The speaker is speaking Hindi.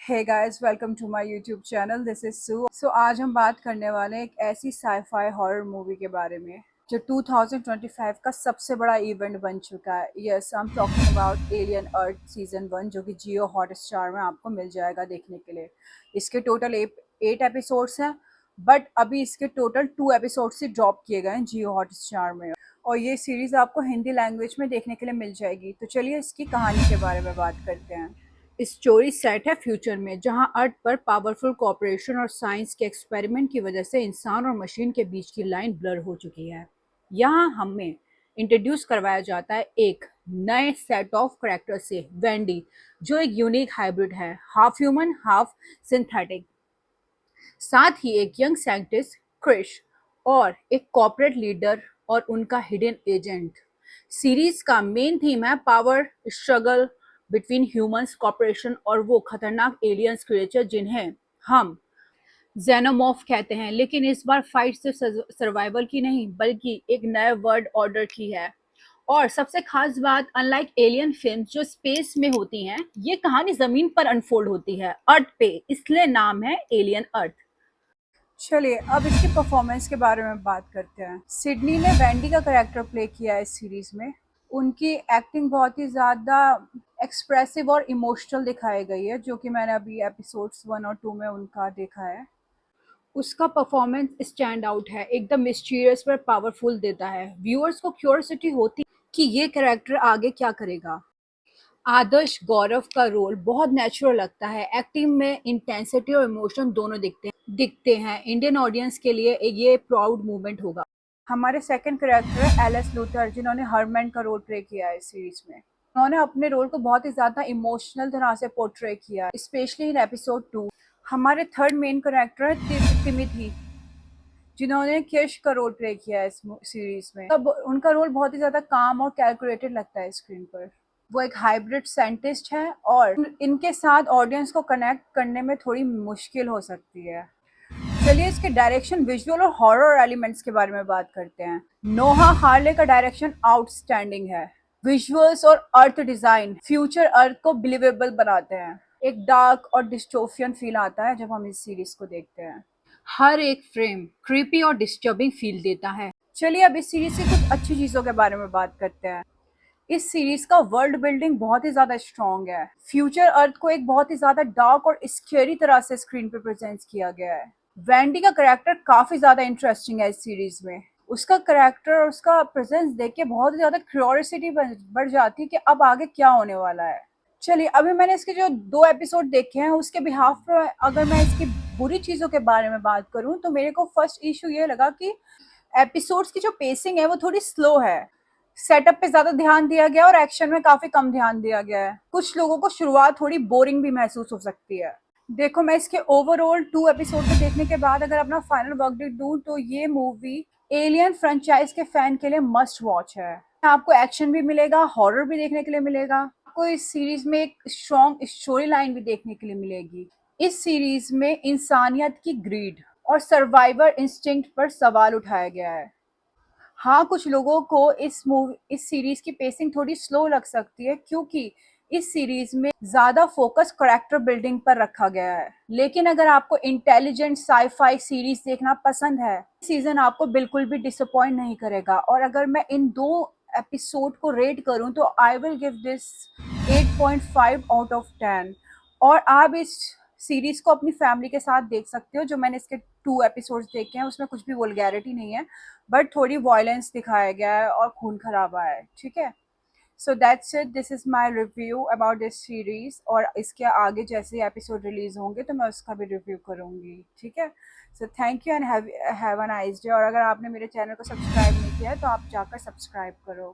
Hey guys, welcome to my YouTube channel. This is सू। आज हम बात करने वाले हैं एक ऐसी साईफाई हॉरर मूवी के बारे में जो 2025 का सबसे बड़ा इवेंट बन चुका है। Yes, I am talking about alien earth season 1, जो कि जियो हॉटस्टार में आपको मिल जाएगा देखने के लिए। इसके टोटल 8 एपिसोड्स हैं, बट अभी इसके टोटल 2 एपिसोड्स ही ड्रॉप किए गए हैं जियो हॉटस्टार में, और ये सीरीज आपको हिंदी लैंग्वेज में देखने के लिए मिल जाएगी। तो चलिए इसकी कहानी के बारे में बात करते हैं। स्टोरी सेट है फ्यूचर में, जहां अर्थ पर पावरफुल कॉपरेशन और साइंस के एक्सपेरिमेंट की वजह से इंसान और मशीन के बीच की लाइन ब्लर हो चुकी है। यहाँ हमें इंट्रोड्यूस करवाया जाता है एक नए सेट ऑफ करेक्टर से, वेंडी, जो एक यूनिक हाइब्रिड है, हाफ ह्यूमन हाफ सिंथेटिक। साथ ही एक यंग साइंटिस्ट क्रिश और एक कॉर्पोरेट लीडर और उनका हिडन एजेंट। सीरीज का मेन थीम है power struggle between humans, corporation और वो खतरनाक एलियंस क्रिएचर जिन्हें हम जेनोमॉर्फ कहते हैं। लेकिन इस बार फाइट सिर्फ सर्वाइवल की नहीं, बल्कि एक नए वर्ल्ड ऑर्डर की है। और सबसे खास बात, अनलाइक एलियन फिल्म जो स्पेस में होती हैं, ये कहानी जमीन पर अनफोल्ड होती है, अर्थ पे, इसलिए नाम है एलियन अर्थ। चलिए अब इसकी परफॉर्मेंस के बारे में बात करते हैं। सिडनी ने वेंडी का कैरेक्टर प्ले किया है इस सीरीज में। उनकी एक्टिंग बहुत ही ज़्यादा एक्सप्रेसिव और इमोशनल दिखाई गई है, जो कि मैंने अभी एपिसोड्स 1 और 2 में उनका देखा है। उसका परफॉर्मेंस स्टैंड आउट है, एकदम मिस्टीरियस पर पावरफुल देता है। व्यूअर्स को क्यूरियोसिटी होती कि ये कैरेक्टर आगे क्या करेगा। आदर्श गौरव का रोल बहुत नेचुरल लगता है। एक्टिंग में इंटेंसिटी और इमोशन दोनों दिखते हैं। इंडियन ऑडियंस के लिए ये प्राउड मूवमेंट होगा। हमारे सेकंड कैरेक्टर है एलिस लूथर, जिन्होंने हरमैन का रोल प्ले किया है इस सीरीज में। उन्होंने अपने रोल को बहुत ही ज्यादा इमोशनल तरह से पोर्ट्रे किया, स्पेशली इन एपिसोड 2। हमारे थर्ड मेन कैरेक्टर है तिमिथी, जिन्होंने किश का रोल प्ले किया है इस सीरीज में। तब उनका रोल बहुत ही ज्यादा काम और कैलकुलेटेड लगता है स्क्रीन पर। वो एक हाइब्रिड साइंटिस्ट है और इनके साथ ऑडियंस को कनेक्ट करने में थोड़ी मुश्किल हो सकती है। चलिए इसके डायरेक्शन, विजुअल और हॉरर एलिमेंट्स के बारे में बात करते हैं। नोहा हार्ले का डायरेक्शन आउटस्टैंडिंग है। विजुअल्स और अर्थ डिजाइन फ्यूचर अर्थ को बिलीवेबल बनाते हैं। एक डार्क और डिस्टोपियन फील आता है जब हम इस सीरीज को देखते हैं। हर एक फ्रेम क्रीपी और डिस्टर्बिंग फील देता है। चलिए अब इस सीरीज की कुछ अच्छी चीजों के बारे में बात करते हैं। इस सीरीज का वर्ल्ड बिल्डिंग बहुत ही ज्यादा स्ट्रॉन्ग है। फ्यूचर अर्थ को एक बहुत ही ज्यादा डार्क और स्केरी तरह से स्क्रीन पे प्रेजेंट किया गया है। वेंडी का कैरेक्टर काफी ज्यादा इंटरेस्टिंग है इस सीरीज में। उसका कैरेक्टर और उसका प्रेजेंस देख के बहुत ही ज्यादा क्यूरियोसिटी बढ़ जाती है कि अब आगे क्या होने वाला है। चलिए अभी मैंने इसके जो 2 एपिसोड देखे हैं, उसके बिहाफ पे अगर मैं इसकी बुरी चीजों के बारे में बात करूं तो मेरे को फर्स्ट इशू ये लगा कि एपिसोड्स की जो पेसिंग है वो थोड़ी स्लो है। सेटअप पे ज्यादा ध्यान दिया गया और एक्शन में काफी कम ध्यान दिया गया है। कुछ लोगों को शुरुआत थोड़ी बोरिंग भी महसूस हो सकती है। देखो, मैं इसके ओवरऑल 2 एपिसोड को देखने के बाद अगर अपना फाइनल वर्डिक्ट दूं तो ये मूवी एलियन फ्रेंचाइज के फैन के लिए मस्ट वॉच है। आपको एक्शन भी मिलेगा, हॉरर भी देखने के लिए मिलेगा, आपको इस सीरीज में एक स्ट्रॉन्ग स्टोरी लाइन भी देखने के लिए मिलेगी। इस सीरीज में इंसानियत की ग्रीड और सर्वाइवर इंस्टिंक्ट पर सवाल उठाया गया है। हाँ, कुछ लोगों को इस सीरीज की पेसिंग थोड़ी स्लो लग सकती है, क्योंकि इस सीरीज में ज्यादा फोकस करेक्टर बिल्डिंग पर रखा गया है। लेकिन अगर आपको इंटेलिजेंट साईफाई सीरीज देखना पसंद है, सीजन आपको बिल्कुल भी डिसअपॉइंट नहीं करेगा। और अगर मैं इन 2 एपिसोड को रेट करूं तो I will give this 8.5 out of 10। और आप इस सीरीज को अपनी फैमिली के साथ देख सकते हो। जो मैंने इसके 2 एपिसोड्स देखे हैं उसमें कुछ भी वल्गैरिटी नहीं है, बट थोड़ी वायलेंस दिखाया गया है और खून खराबा है। ठीक है, so that's it, this is my review about this series. और इसके आगे जैसे एपिसोड रिलीज होंगे तो मैं उसका भी रिव्यू करूंगी। ठीक है, so thank you and have a nice day. और अगर आपने मेरे चैनल को सब्सक्राइब नहीं किया है तो आप जाकर सब्सक्राइब करो।